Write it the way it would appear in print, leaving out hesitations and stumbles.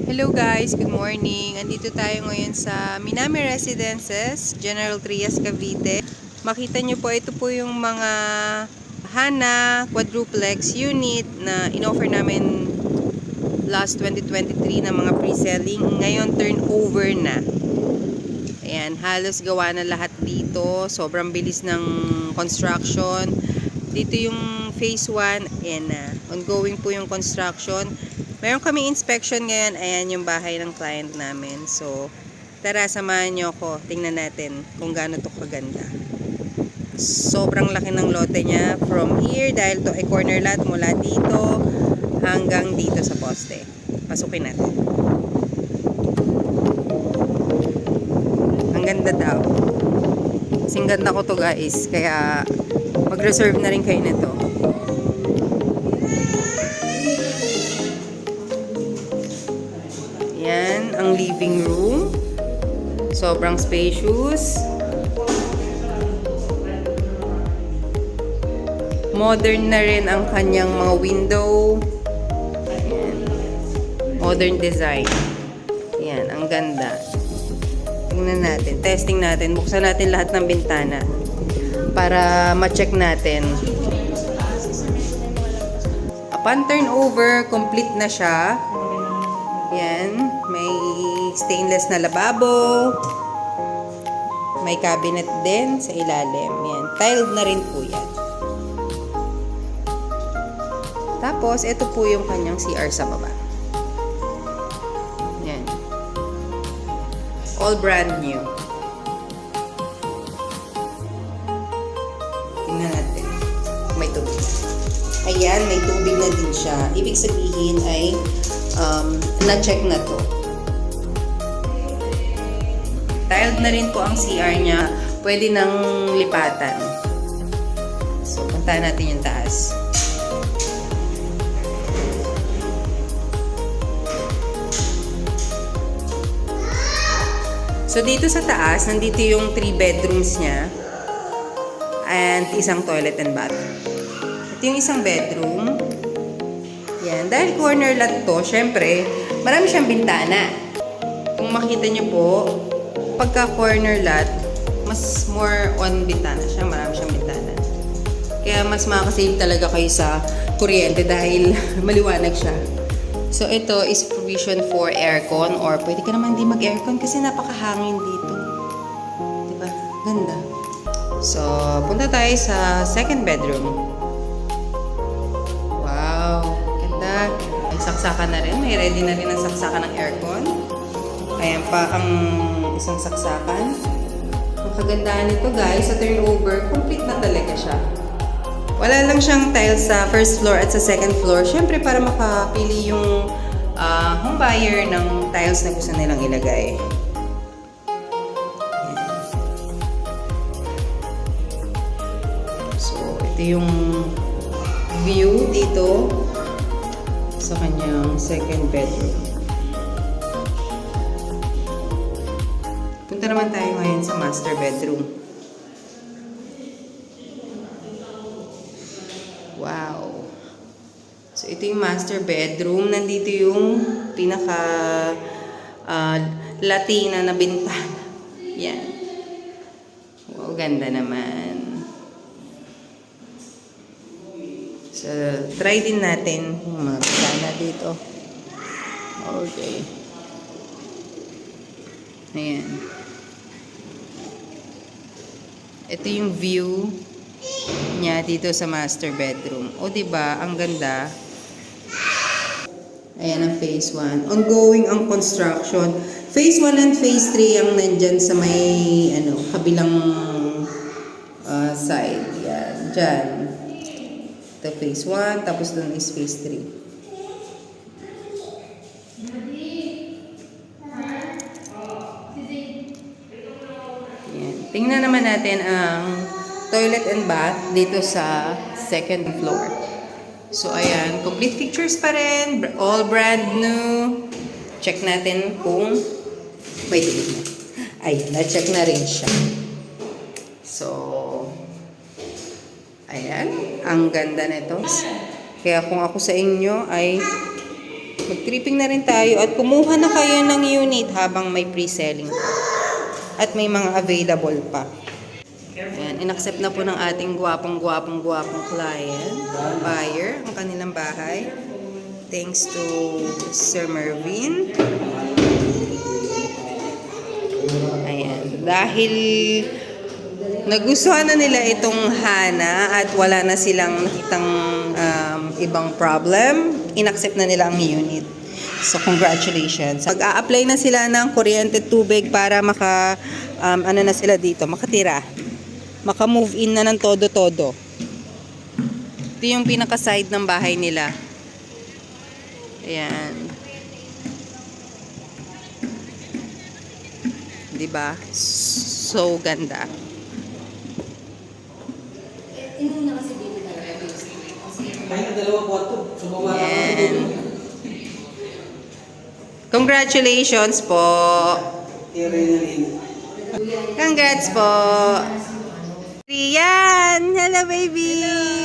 Hello guys, good morning. Andito tayo ngayon sa Minami Residences, General Trias, Cavite. Makita nyo po, ito po yung mga Hana quadruplex unit na in-offer namin last 2023 na mga pre-selling. Ngayon turnover na. Ayan, halos gawa na lahat dito. Sobrang bilis ng construction. Dito yung phase 1 and ongoing po yung construction. Meron kaming inspection ngayon. Ayan yung bahay ng client namin. So, tara, samahan nyo ako. Tingnan natin kung gaano to kaganda. Sobrang laki ng lote niya. From here, dahil to ay corner lot, mula dito hanggang dito sa poste. Pasukin natin. Ang ganda daw. Kasing ganda ko to guys. Kaya, mag-reserve na rin kayo nito. Yan, ang living room. Sobrang spacious. Modern na rin ang kanyang mga window. Yan. Modern design. Yan, ang ganda. Tingnan natin, testing natin. Buksan natin lahat ng bintana para ma-check natin. Upon turnover, complete na siya. Yan, may stainless na lababo. May cabinet din sa ilalim. Yan, tiled na rin po yan. Tapos, ito po yung kanyang CR sa baba. Yan. All brand new. Tingnan natin. May tubig. Ayan, may tubig na din siya. Ibig sabihin ay na-check na to. Tiled na rin po ang CR niya. Pwede nang lipatan. So, puntahan natin yung taas. So, dito sa taas, nandito yung 3 bedrooms niya. And isang toilet and bath. Ito yung isang bedroom. Yan. Dahil corner lot to, syempre, marami siyang bintana. Kung makita niyo po, pagka corner lot, mas more on bintana siya. Marami siyang bintana. Kaya mas makakasave talaga kayo sa kuryente dahil maliwanag siya. So, ito is provision for aircon or pwede ka naman di mag-aircon kasi napakahangin dito. Diba? Ganda. So, punta tayo sa second bedroom. May saksakan na rin. May ready na rin ang saksakan ng aircon. Ayan pa ang isang saksakan. Ang kagandahan nito guys, sa turnover, complete na talaga siya. Wala lang siyang tiles sa first floor at sa second floor. Siyempre para makapili yung home buyer ng tiles na gusto nilang ilagay. Ayan. So, ito yung view dito sa kanyang second bedroom. Punta naman tayo ngayon sa master bedroom. Wow! So, ito yung master bedroom. Nandito yung pinaka Latina na bintana. Yan. Wow, ganda naman. So, try din natin yung mga bintana dito. Okay. Ayan. Ito yung view niya dito sa master bedroom. O, diba? Ang ganda. Ayan ang phase 1. Ongoing ang construction. Phase 1 and phase 3 ang nandyan sa may kabilang side. Yan. Dyan. Ito phase 1, tapos doon is phase 3. Yan. Tingnan naman natin ang toilet and bath dito sa second floor. So, ayan. Complete features pa rin. All brand new. Check natin kung may tubig na. Ayan. Na-check na rin siya. So, ayan, ang ganda nito. Kaya kung ako sa inyo ay Mag-tripping na rin tayo at kumuha na kayo ng unit habang may pre-selling pa. At may mga available pa. Ayan, inaccept na po ng ating gwapong client, buyer, ang kanilang bahay. Thanks to Sir Mervin. Ayan, dahil nagustuhan na nila itong Hana at wala na silang nakitang ibang problem, inaccept na nila ang unit. So, congratulations. Mag-a-apply na sila ng kuryente tubig para ano na sila dito, makatira. Maka-move in na ng todo-todo. Ito yung pinaka-side ng bahay nila. Ayan. Diba? So ganda. Ayan. Congratulations po. Congrats po. Rian! Hello, baby!